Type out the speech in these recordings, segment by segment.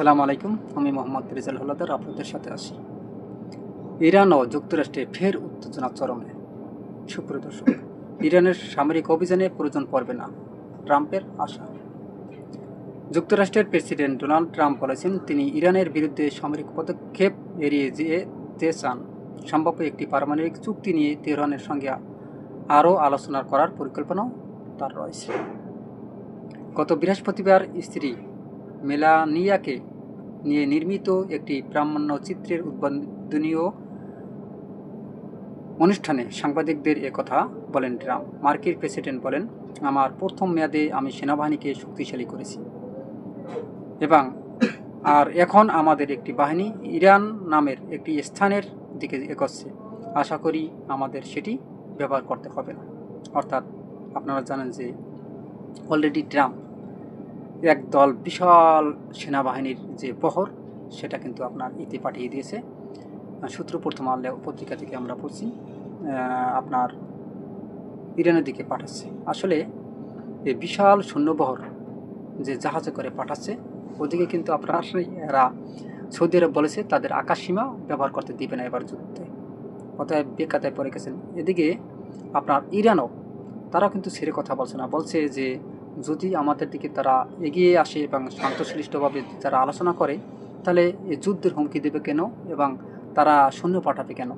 আসসালামু আলাইকুম, আমি মোহাম্মদ রেজাল হলাদার আপনাদের সাথে আছি। ইরান ও যুক্তরাষ্ট্রে ফের উত্তেজনা চরমে। সুপ্রিয় দর্শক, ইরানের সামরিক অভিযানে প্রয়োজন পড়বে না, ট্রাম্পের আশা। যুক্তরাষ্ট্রের প্রেসিডেন্ট ডোনাল্ড ট্রাম্প বলেছেন তিনি ইরানের বিরুদ্ধে সামরিক পদক্ষেপ এড়িয়ে যেতে চান। সম্ভাব্য একটি পারমাণবিক চুক্তি নিয়ে তেহরানের সঙ্গে আরও আলোচনা করার পরিকল্পনাও তার রয়েছে। গত বৃহস্পতিবার স্ত্রী মেলানিয়াকে নিয়ে নির্মিত একটি প্রামাণ্যচিত্রের উদ্বোধনী অনুষ্ঠানে সাংবাদিকদের একথা বলেন ট্রাম্প। মার্কিন প্রেসিডেন্ট বলেন, আমার প্রথম মেয়াদে আমি সেনাবাহিনীকে শক্তিশালী করেছি আর এখন আমাদের একটি বাহিনী ইরান নামের একটি স্থানের দিকে এগোচ্ছে। আশা করি আমাদের সেটি ব্যবহার করতে হবে না। অর্থাৎ আপনারা জানেন যে অলরেডি ট্রাম্প একদল বিশাল সেনাবাহিনীর যে বহর সেটা কিন্তু আপনার ইতি পাঠিয়ে দিয়েছে। সূত্র প্রথম আলো পত্রিকা থেকে আমরা পড়ছি আপনার ইরানের দিকে পাঠাচ্ছে। আসলে এই বিশাল সৈন্যবহর যে জাহাজে করে পাঠাচ্ছে ওদিকে কিন্তু আপনার এরা সৌদি আরব বলেছে তাদের আকাশসীমা ব্যবহার করতে দিবে না এবার যুদ্ধে, অতএব বেকাতায় পড়ে গেছেন। এদিকে আপনার ইরানও তারা কিন্তু ছেড়ে কথা বলছে না, বলছে যে যদি আমাদের দিকে তারা এগিয়ে আসে এবং শান্তশিষ্টভাবে যারা আলোচনা করে তাহলে এই যুদ্ধের হুমকি দেবে কেন এবং তারা সৈন্য পাঠাবে কেন?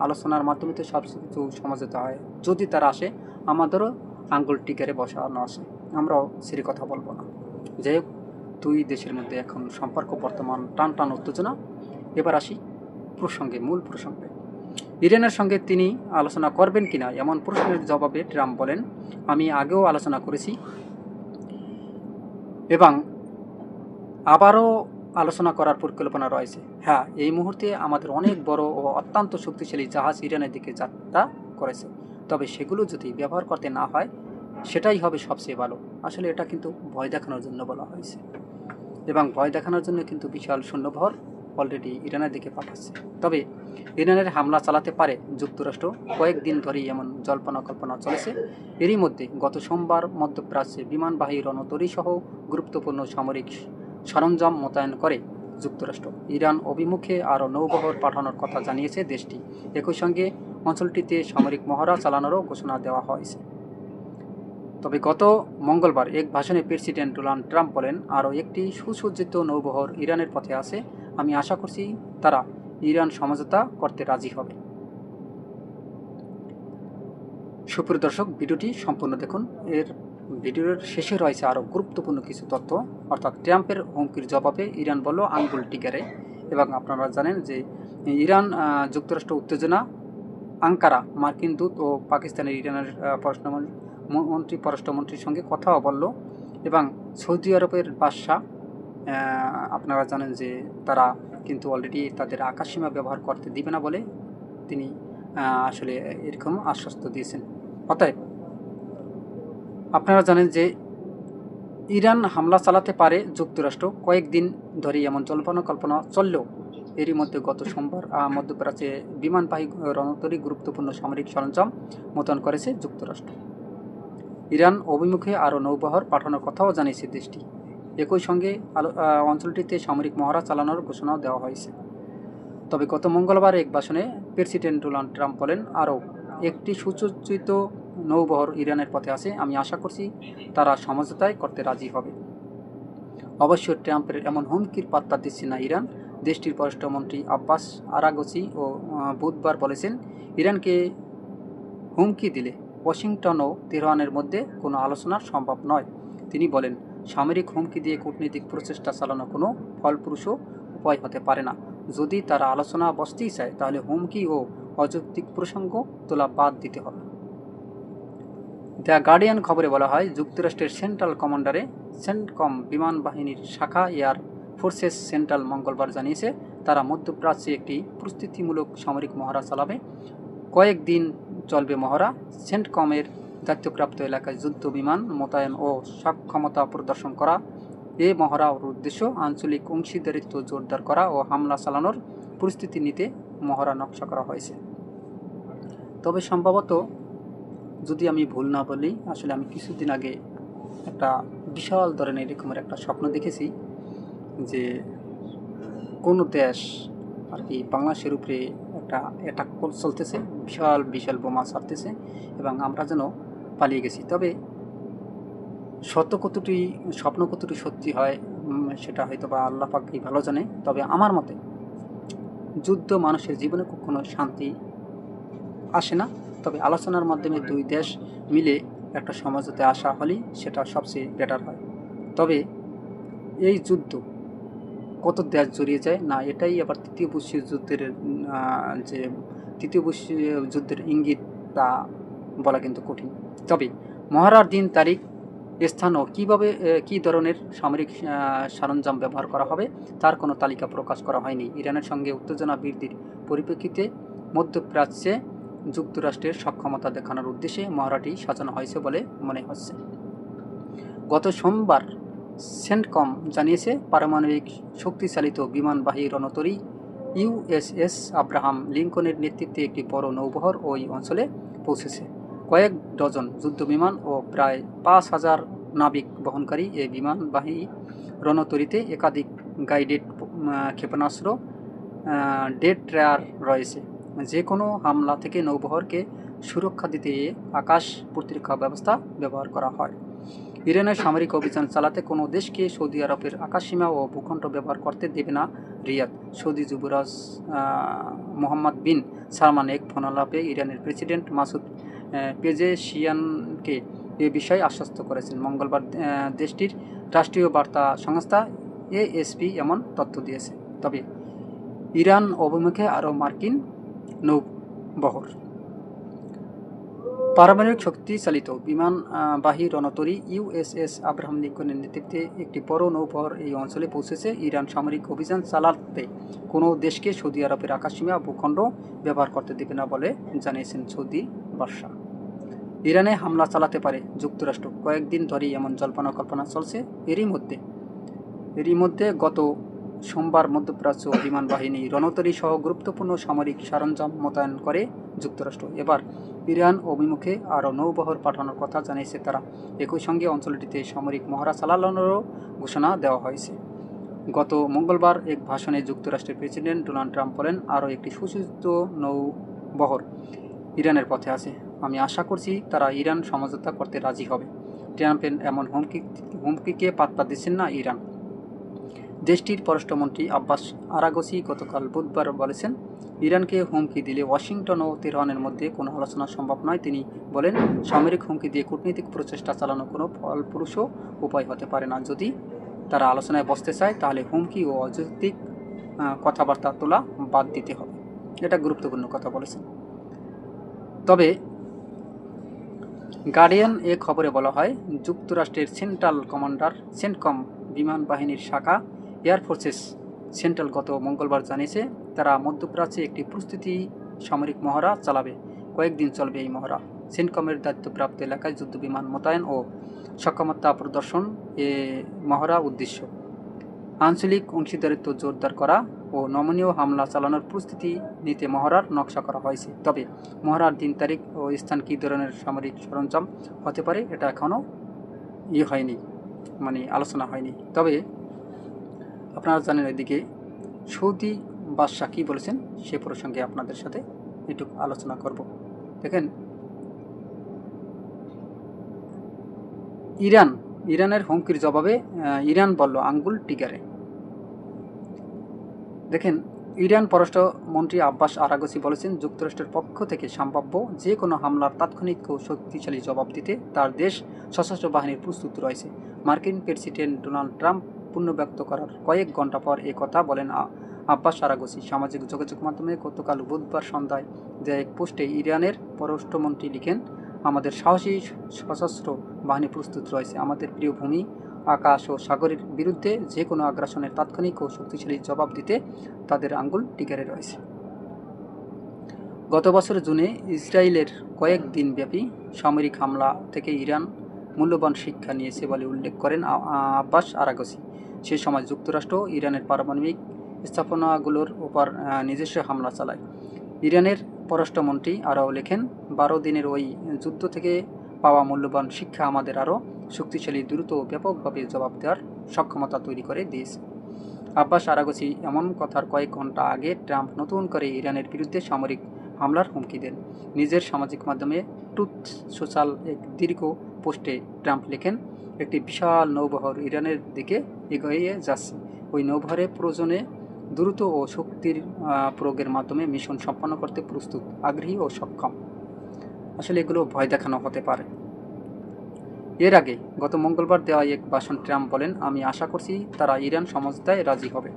আলোচনার মাধ্যমে তো সব কিছু সমঝোতা হয়। যদি তারা আসে আমাদেরও আঙ্গুল টিকারে বসানো আসে, আমরাও ছেড়ে কথা বলবো না। যাই হোক, দুই দেশের মধ্যে এখন সম্পর্ক বর্তমান টান উত্তেজনা। এবার আসি মূল প্রসঙ্গে। ইরানের সঙ্গে তিনি আলোচনা করবেন কিনা এমন প্রশ্নের জবাবে ট্রাম্প বলেন, আমি আগেও আলোচনা করেছি এবং আবারও আলোচনা করার পরিকল্পনা রয়েছে। হ্যাঁ, এই মুহূর্তে আমাদের অনেক বড় ও অত্যন্ত শক্তিশালী জাহাজ ইরানের দিকে যাত্রা করেছে, তবে সেগুলো যদি ব্যবহার করতে না হয় সেটাই হবে সবচেয়ে ভালো। আসলে এটা কিন্তু ভয় দেখানোর জন্য বলা হয়েছে এবং ভয় দেখানোর জন্য কিন্তু বিশাল সৈন্যবহর অলরেডি ইরানের দিকে পাঠাচ্ছে। তবে ইরানের হামলা চালাতে পারে যুক্তরাষ্ট্র কয়েকদিন ধরেই এমন জল্পনা কল্পনা চলেছে। এরই মধ্যে গত সোমবার মধ্যপ্রাচ্যে বিমানবাহী রণতরী সহ গুরুত্বপূর্ণ সামরিক সরঞ্জাম মোতায়েন করে যুক্তরাষ্ট্র। ইরান অভিমুখে আরও নৌবহর পাঠানোর কথা জানিয়েছে দেশটি। একই সঙ্গে অঞ্চলটিতে সামরিক মহড়া চালানোরও ঘোষণা দেওয়া হয়েছে। তবে গত মঙ্গলবার এক ভাষণে প্রেসিডেন্ট ডোনাল্ড ট্রাম্প বলেন, আরও একটি সুসজ্জিত নৌবহর ইরানের পথে আছে। আমি আশা করছি তারা ইরান সমঝোতা করতে রাজি হবে। সুপ্রিয় দর্শক, ভিডিওটি সম্পূর্ণ দেখুন। ভিডিওর শেষে রয়েছে আরও গুরুত্বপূর্ণ কিছু তথ্য। অর্থাৎ ট্রাম্পের হুমকির জবাবে ইরান বলল আঙ্গুল টিকারে। এবং আপনারা জানেন যে ইরান যুক্তরাষ্ট্র উত্তেজনা, আঙ্কারা মার্কিন দূত ও পাকিস্তানের ইরানের পররাষ্ট্রমন্ত্রীর সঙ্গে কথাও বলল। এবং সৌদি আরবের বাদশা আপনারা জানেন যে তারা কিন্তু অলরেডি তাদের আকাশসীমা ব্যবহার করতে দিবে না বলে তিনি আসলে এরকম আশ্বস্ত দিয়েছেন। অতএব আপনারা জানেন যে ইরান হামলা চালাতে পারে যুক্তরাষ্ট্র কয়েকদিন ধরে এমন কল্পনা চললেও এরই মধ্যে গত সোমবার মধ্যপ্রাচ্যে বিমানবাহী রণতরী গুরুত্বপূর্ণ সামরিক সরঞ্জাম মোতায়েন করেছে যুক্তরাষ্ট্র। ইরান অভিমুখে আরও নৌবহর পাঠানোর কথাও জানিয়েছে দেশটি। একই সঙ্গে অঞ্চলটিতে সামরিক মহড়া চালানোর ঘোষণাও দেওয়া হয়েছে। তবে গত মঙ্গলবার এক ভাষণে প্রেসিডেন্ট ডোনাল্ড ট্রাম্প বলেন, আরও একটি সুসজ্জিত নৌবহর ইরানের পথে আছে। আমি আশা করছি তারা সমঝোতায় করতে রাজি হবে। অবশ্য ট্রাম্পের এমন হুমকির পাত্তা দিচ্ছে না ইরান। দেশটির পররাষ্ট্রমন্ত্রী আব্বাস আরাগচি বুধবার বলেছেন, ইরানকে হুমকি দিলে ওয়াশিংটন ও তেহরানের মধ্যে কোনো আলোচনা সম্ভব নয়। তিনি বলেন, সামরিক হুমকি দিয়ে কূটনৈতিক প্রচেষ্টা চালানো কোনো ফলপ্রসূ উপায় হতে পারে না। যদি তারা আলোচনা বসতেই চায় তাহলে হুমকি ও অযৌক্তিক প্রসঙ্গ তোলা বাদ দিতে হবে। দ্য গার্ডিয়ান খবরে বলা হয়, যুক্তরাষ্ট্রের সেন্ট্রাল কমান্ডারে সেন্টকম বিমান বাহিনীর শাখা এয়ার ফোর্সেস সেন্ট্রাল মঙ্গলবার জানিয়েছে তারা মধ্যপ্রাচ্যে একটি প্রস্তুতিমূলক সামরিক মহড়া চালাবে। কয়েকদিন চলবে মহড়া। সেন্টকমের দায়িত্বপ্রাপ্ত এলাকায় যুদ্ধ বিমান মোতায়েন ও সক্ষমতা প্রদর্শন করা। এ মহড়ার উদ্দেশ্য আঞ্চলিক অংশীদারিত্ব জোরদার করা ও হামলা চালানোর প্রস্তুতি নিতে মহড়া নকশা করা হয়েছে। তবে সম্ভবত, যদি আমি ভুল না বলি, আসলে আমি কিছুদিন আগে একটা বিশাল ধরনের এরকমের একটা স্বপ্ন দেখেছি যে কোনো দেশ আর কি বাংলাদেশের উপরে একটা অ্যাটাক চলতেছে, বিশাল বিশাল বোমা ছাড়তেছে এবং আমরা যেন পালিয়ে গেছি। তবে সত্য কতটি স্বপ্ন কতটি সত্যি হয় সেটা হয়তো বা আল্লাহ পাকই ভালো জানে। তবে আমার মতে যুদ্ধ মানুষের জীবনে কখনো শান্তি আসে না। তবে আলোচনার মাধ্যমে দুই দেশ মিলে একটা সমঝোতায় আসা হলেই সেটা সবচেয়ে বেটার হয়। তবে এই যুদ্ধ কত দেশ জড়িয়ে যায় না, এটাই আবার তৃতীয় বিশ্বযুদ্ধের যে তৃতীয় বিশ্বযুদ্ধের ইঙ্গিত তা বলা কিন্তু কঠিন। তবে মহড়ার দিন, তারিখ, স্থান ও কীভাবে কী ধরনের সামরিক সরঞ্জাম ব্যবহার করা হবে তার কোনো তালিকা প্রকাশ করা হয়নি। ইরানের সঙ্গে উত্তেজনা বৃদ্ধির পরিপ্রেক্ষিতে মধ্যপ্রাচ্যে যুক্তরাষ্ট্রের সক্ষমতা দেখানোর উদ্দেশ্যে মহড়াটি সাজানো হয়েছে বলে মনে হচ্ছে। গত সোমবার সেন্টকম জানিয়েছে, পারমাণবিক শক্তিচালিত বিমানবাহী রণতরী ইউএসএস আব্রাহাম লিঙ্কনের নেতৃত্বে একটি বড় নৌবহর ওই অঞ্চলে পৌঁছেছে। কয়েক ডজন যুদ্ধবিমান ও প্রায় 5,000 নাবিক বহনকারী এই বিমানবাহী রণতরীতে একাধিক গাইডেড ক্ষেপণাস্ত্র ডেট্রায়ার রয়েছে। যে কোনো হামলা থেকে নৌবহরকে সুরক্ষা দিতে আকাশ প্রতিরক্ষা ব্যবস্থা ব্যবহার করা হয়। ইরানের সামরিক অভিযান চালাতে কোনো দেশকে সৌদি আরবের আকাশসীমা ও ভূখণ্ড ব্যবহার করতে দেবে না রিয়াদ। সৌদি যুবরাজ মোহাম্মদ বিন সালমান এক ফোনালাপে ইরানের প্রেসিডেন্ট মাসুদ পেজেশিয়ানকে এ বিষয়ে আশ্বস্ত করেছেন। মঙ্গলবার দেশটির রাষ্ট্রীয় বার্তা সংস্থা এএসপি এমন তথ্য দিয়েছে। তবে ইরান অভিমুখে আরও মার্কিন নৌবহর। পারমাণবিক শক্তিচালিত বিমানবাহী রণতরী ইউএসএস আব্রাহাম লিঙ্কনের নেতৃত্বে একটি বড় নৌবহর এই অঞ্চলে পৌঁছেছে। ইরান সামরিক অভিযান চালাতে কোনো দেশকে সৌদি আরবের আকাশসীমা ভূখণ্ড ব্যবহার করতে দেবে না বলে জানিয়েছেন সৌদি বাদশাহ। ইরানে হামলা চালাতে পারে যুক্তরাষ্ট্র, কয়েকদিন ধরেই এমন জল্পনা কল্পনা চলছে। এরই মধ্যে গত সোমবার মধ্যপ্রাচ্য বিমান বাহিনী রণতরী সহ গুরুত্বপূর্ণ সামরিক সরঞ্জাম মোতায়েন করে যুক্তরাষ্ট্র। এবার ইরান অভিমুখে আরও নৌবহর পাঠানোর কথা জানিয়েছে তারা। একই সঙ্গে অঞ্চলটিতে সামরিক মহড়া চালানোরও ঘোষণা দেওয়া হয়েছে। গত মঙ্গলবার এক ভাষণে যুক্তরাষ্ট্রের প্রেসিডেন্ট ডোনাল্ড ট্রাম্প বলেন, আরও একটি সুসজ্জিত নৌবহর ইরানের পথে আছে। আমি আশা করছি তারা ইরান সমঝোতা করতে রাজি হবে। ট্রাম্পের এমন হুমকিকে পাত্তা দিচ্ছেন না ইরান। দেশটির পররাষ্ট্রমন্ত্রী আব্বাস আরাগচি গতকাল বুধবার বলেছেন, ইরানকে হুমকি দিলে ওয়াশিংটন ও তেহরানের মধ্যে কোনো আলোচনা সম্ভব নয়। তিনি বলেন, সামরিক হুমকি দিয়ে কূটনৈতিক প্রচেষ্টা চালানো কোনো ফলপ্রসূ উপায় হতে পারে না। যদি তারা আলোচনায় বসতে চায় তাহলে হুমকি ও অযৌক্তিক কথাবার্তা তোলা বাদ দিতে হবে। এটা গুরুত্বপূর্ণ কথা বলেছেন। তবে গার্ডিয়ান এ খবরে বলা হয়, যুক্তরাষ্ট্রের সেন্ট্রাল কমান্ডার সেন্টকম বিমান বাহিনীর শাখা এয়ারফোর্সেস সেন্ট্রাল গত মঙ্গলবার জানিয়েছে, তারা মধ্যপ্রাচ্যে একটি প্রস্তুতি সামরিক মহড়া চালাবে। কয়েকদিন চলবে এই মহড়া। সেন্টকমের দায়িত্বপ্রাপ্ত এলাকায় যুদ্ধবিমান মোতায়েন ও সক্ষমতা প্রদর্শন এ মহড়া উদ্দেশ্য। আঞ্চলিক অংশীদারিত্ব জোরদার করা ও নমনীয় হামলা চালানোর প্রস্তুতি নিতে মহড়ার নকশা করা হয়েছে। তবে মহড়ার দিন, তারিখ ও স্থান কী ধরনের সামরিক সরঞ্জাম হতে পারে এটা এখনও হয়নি, আলোচনা হয়নি। তবে আপনারা জানেন, এদিকে সৌদি বাদশাহ কী বলেছেন সে প্রসঙ্গে আপনাদের সাথে একটু আলোচনা করব। দেখেন, ইরানের হুমকির জবাবে ইরান বলল আঙ্গুল টিগারে। দেখেন, ইরান পররাষ্ট্রমন্ত্রী আব্বাস আরাগচি বলেছেন, যুক্তরাষ্ট্রের পক্ষ থেকে সম্ভাব্য যে কোনো হামলার তাৎক্ষণিক ও শক্তিশালী জবাব দিতে তার দেশ সশস্ত্র বাহিনীর প্রস্তুত রয়েছে। মার্কিন প্রেসিডেন্ট ডোনাল্ড ট্রাম্প পুনর্ব্যক্ত করার কয়েক ঘণ্টা পর এ কথা বলেন আব্বাস আরাগচি। সামাজিক যোগাযোগ মাধ্যমে গতকাল বুধবার সন্ধ্যায় দেয়া এক পোস্টে ইরানের পররাষ্ট্রমন্ত্রী লিখেন, আমাদের সাহসী সশস্ত্র বাহিনী প্রস্তুত রয়েছে। আমাদের প্রিয় ভূমি, আকাশ ও সাগরের বিরুদ্ধে যে কোনো আগ্রাসনের তাৎক্ষণিক ও শক্তিশালী জবাব দিতে তাদের আঙ্গুল টিকারে রয়েছে। গত বছর জুনে ইসরায়েলের কয়েক দিনব্যাপী সামরিক হামলা থেকে ইরান মূল্যবান শিক্ষা নিয়েছে বলে উল্লেখ করেন আব্বাস আরাগচি। সে সময় যুক্তরাষ্ট্র ইরানের পারমাণবিক স্থাপনাগুলোর ওপর নিজস্ব হামলা চালায়। ইরানের পররাষ্ট্রমন্ত্রী আরও লেখেন, 12 দিনের ওই যুদ্ধ থেকে পাওয়া মূল্যবান শিক্ষা আমাদের আরও শক্তিশালী, দ্রুত ও ব্যাপকভাবে জবাব দেওয়ার সক্ষমতা তৈরি করে দিয়েছে। আব্বাস আরাগচি এমন কথার কয়েক ঘন্টা আগে ট্রাম্প নতুন করে ইরানের বিরুদ্ধে সামরিক হামলার হুমকি দেন। নিজের সামাজিক মাধ্যমে ট্রুথ সোশ্যাল এক দীর্ঘ পোস্টে ট্রাম্প লেখেন, একটি বিশাল নৌবহর ইরানের দিকে এগিয়ে যাচ্ছে। ওই নৌবহরে প্রয়োজনে দ্রুত ও শক্তির প্রয়োগের মাধ্যমে মিশন সম্পন্ন করতে প্রস্তুত, আগ্রহী ও সক্ষম। আসলে এগুলো ভয় দেখানো হতে পারে। এর আগে গত মঙ্গলবার দেওয়া এক ভাষণ ট্রাম্প বলেন, আমি আশা করছি তারা ইরান সমঝোতায় রাজি হবে।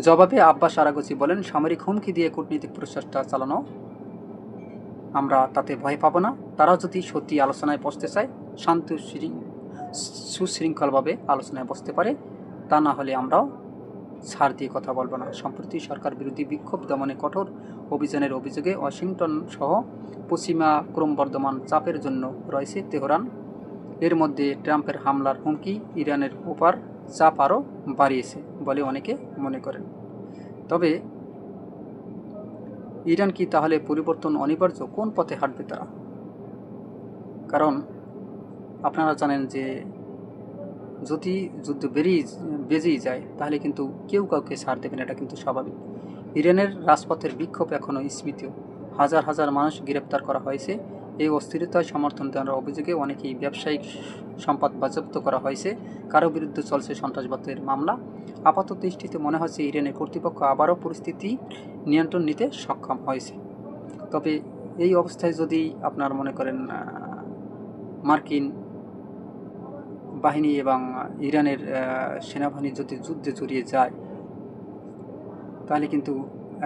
জবাবে আব্বাস আরাগচি বলেন, সামরিক হুমকি দিয়ে কূটনৈতিক প্রচেষ্টা চালানো, আমরা তাতে ভয় পাবো না। তারা যদি সত্যি আলোচনায় বসতে চায়, শান্ত সুশৃঙ্খলভাবে আলোচনায় বসতে পারে, তা না হলে আমরাও ছাড় দিয়ে কথা বলবো না। সম্প্রতি সরকার বিরোধী বিক্ষোভ দমনে কঠোর অভিযানের অভিযোগে ওয়াশিংটন সহ পশ্চিমা ক্রমবর্ধমান চাপের জন্য রয়েছে তেহরান। এর মধ্যে ট্রাম্পের হামলার হুমকি ইরানের উপর চাপ আরও বাড়িয়েছে বলে অনেকে মনে করেন। তবে ইরান কি তাহলে পরিবর্তন অনিবার্য? কোন পথে হাঁটবে তারা? কারণ আপনারা জানেন যে যদি যুদ্ধ বেজেই যায় তাহলে কিন্তু কেউ কাউকে ছাড় দেবে না, এটা কিন্তু স্বাভাবিক। ইরানের রাজপথের বিক্ষোভ এখনও স্মৃতিও, হাজার হাজার মানুষ গ্রেপ্তার করা হয়েছে। এই অস্থিরতায় সমর্থন দেওয়ার অভিযোগে অনেকেই ব্যবসায়িক সম্পদ বাজেয়াপ্ত করা হয়েছে, কারো বিরুদ্ধে চলছে সন্ত্রাসবাদের মামলা। আপাত দৃষ্টিতে মনে হচ্ছে ইরানের কর্তৃপক্ষ আবারও পরিস্থিতি নিয়ন্ত্রণ নিতে সক্ষম হয়েছে। তবে এই অবস্থায় যদি আপনার মনে করেন মার্কিন বাহিনী এবং ইরানের সেনাবাহিনী যদি যুদ্ধে জড়িয়ে যায়, তাহলে কিন্তু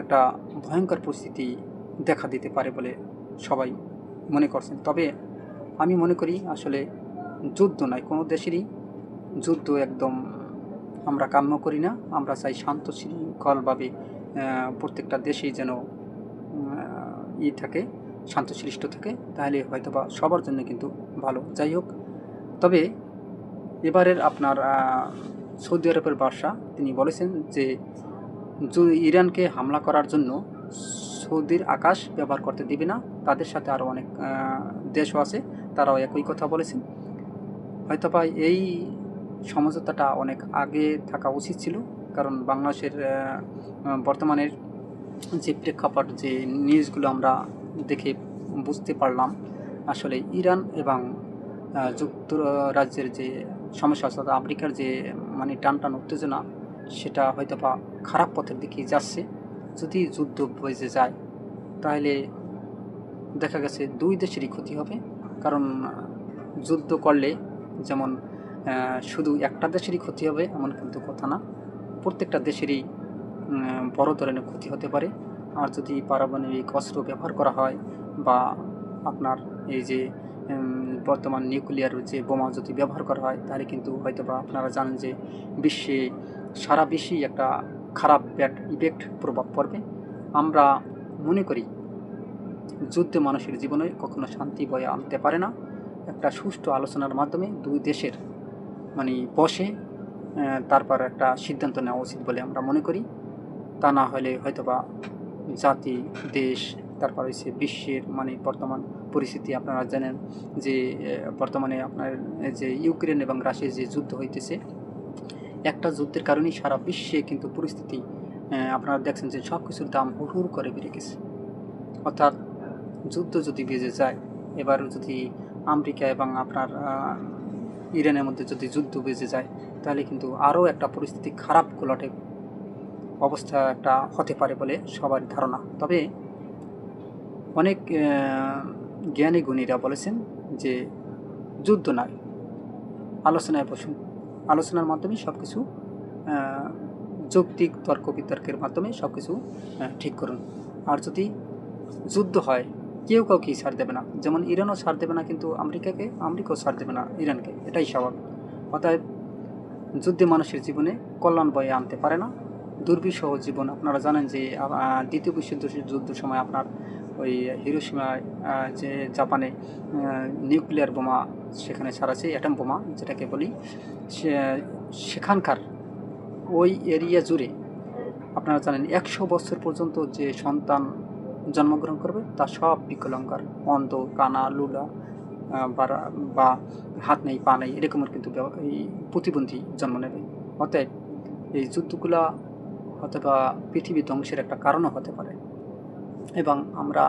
একটা ভয়ঙ্কর পরিস্থিতি দেখা দিতে পারে বলে সবাই মনে করছেন। তবে আমি মনে করি আসলে যুদ্ধ নয়, কোনো দেশেরই যুদ্ধ একদম আমরা কাম্য করি না। আমরা চাই শান্ত শৃঙ্খলভাবে প্রত্যেকটা দেশেই যেন থাকে, শান্তশিষ্ট থাকে, তাহলে হয়তোবা সবার জন্য কিন্তু ভালো। যাই হোক, তবে এবারের আপনার সৌদি আরবের বাদশা তিনি বলেছেন যে ইরানকে হামলা করার জন্য সৌদির আকাশ ব্যবহার করতে দিবে না। তাদের সাথে আরও অনেক দেশও আছে, তারাও একই কথা বলেছেন। হয়তোবা এই সমঝোতাটা অনেক আগে থাকা উচিত ছিল, কারণ বাংলাদেশের বর্তমানের যে প্রেক্ষাপট, যে নিউজগুলো আমরা দেখে বুঝতে পারলাম, আসলে ইরান এবং যুক্তরাজ্যের যে সমস্যা অর্থাৎ আমেরিকার যে মানে টান উত্তেজনা, সেটা হয়তো বা খারাপ পথের দিকে যাচ্ছে। যদি যুদ্ধ বেজে যায় তাহলে দেখা গেছে দুই দেশেরই ক্ষতি হবে। কারণ যুদ্ধ করলে যেমন শুধু একটা দেশেরই ক্ষতি হবে এমন কিন্তু কথা না, প্রত্যেকটা দেশেরই বড় ধরনের ক্ষতি হতে পারে। আর যদি পারমাণবিক অস্ত্র ব্যবহার করা হয় বা আপনার এই যে বর্তমান নিউক্লিয়ার যে বোমা যদি ব্যবহার করা হয়, তাহলে কিন্তু হয়তো বা আপনারা জানেন যে সারা বিশ্বেই একটা খারাপ ব্যাড ইফেক্ট প্রভাব পড়বে। আমরা মনে করি যুদ্ধে মানুষের জীবনে কখনো শান্তি বয়ে আনতে পারে না। একটা সুষ্ঠু আলোচনার মাধ্যমে দুই দেশের মানে বসে তারপর একটা সিদ্ধান্ত নেওয়া উচিত বলে আমরা মনে করি। তা না হলে হয়তোবা জাতি, দেশ, তারপর হচ্ছে বিশ্বের মানে বর্তমান পরিস্থিতি আপনারা জানেন যে বর্তমানে আপনার যে ইউক্রেন এবং রাশিয়ার যে যুদ্ধ হইতেছে, একটা যুদ্ধের কারণেই সারা বিশ্বে কিন্তু পরিস্থিতি আপনারা দেখছেন যে সব কিছুর দাম হুড় করে বেড়ে গেছে। অর্থাৎ যুদ্ধ যদি বেজে যায়, এবার যদি আমেরিকা এবং আপনার ইরানের মধ্যে যদি যুদ্ধ বেজে যায়, তাহলে কিন্তু আরও একটা পরিস্থিতি খারাপ ঘোলাটে অবস্থা একটা হতে পারে বলে সবার ধারণা। তবে অনেক জ্ঞানী গুণীরা বলেছেন যে যুদ্ধ নয়, আলোচনায় বসুন, আলোচনার মাধ্যমে সব কিছু যৌক্তিক তর্ক বিতর্কের মাধ্যমে সব কিছু ঠিক করুন। আর যদি যুদ্ধ হয়, কেউ কাউকে ছাড় দেবে না, যেমন ইরানও ছাড় দেবে না কিন্তু আমেরিকাও ছাড় দেবে না ইরানকে, এটাই স্বাভাবিক। অতএব যুদ্ধে মানুষের জীবনে কল্যাণ বয়ে আনতে পারে না, দুর্বিষহ জীবন। আপনারা জানেন যে দ্বিতীয় বিশ্বযুদ্ধের সময় আপনার ওই হিরোশিমায় যে জাপানে নিউক্লিয়ার বোমা সেখানে ছাড়াছে, অ্যাটম বোমা যেটাকে বলি, সেখানকার ওই এরিয়া জুড়ে আপনারা জানেন 100 বছর পর্যন্ত যে সন্তান জন্মগ্রহণ করবে তা সব বিকলাঙ্গার, অন্ধ, কানা, লুলা, বা হাত নেই, পা নেই, এরকমের কিন্তু এই প্রতিবন্ধী জন্ম নেবে। অতএব এই যুদ্ধগুলা হয়তোবা পৃথিবী ধ্বংসের একটা কারণও হতে পারে, এবং আমরা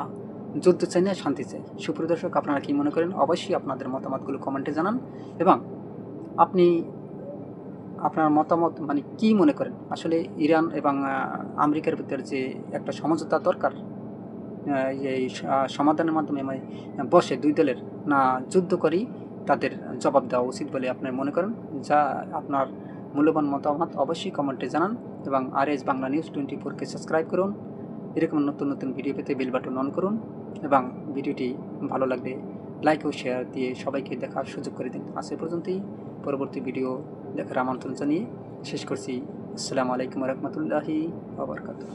যুদ্ধ চাই না, শান্তি চাই। সুপ্রিয় দর্শক, আপনারা কী মনে করেন? অবশ্যই আপনাদের মতামতগুলো কমেন্টে জানান, এবং আপনি আপনার মতামত মানে কী মনে করেন আসলে ইরান এবং আমেরিকার ভিতরে যে একটা সমঝোতা দরকার, এই সমাধানের মাধ্যমে মানে বসে দুই দলের, না যুদ্ধ করেই তাদের জবাব দেওয়া উচিত বলে আপনি মনে করেন? যা আপনার মূল্যবান মতামত অবশ্যই কমেন্টে জানান, এবং RS বাংলা নিউজ 24-কে সাবস্ক্রাইব করুন। এরকম নতুন নতুন ভিডিও পেতে বেল বাটন অন করুন, এবং ভিডিওটি ভালো লাগলে লাইক ও শেয়ার দিয়ে সবাইকে দেখার সুযোগ করে দিন। আজ এ পর্যন্তই, পরবর্তী ভিডিও দেখার আমন্ত্রণ জানিয়ে শেষ করছি। আসসালামু আলাইকুম রহমতুল্লাহি ওয়া বারাকাতুহু।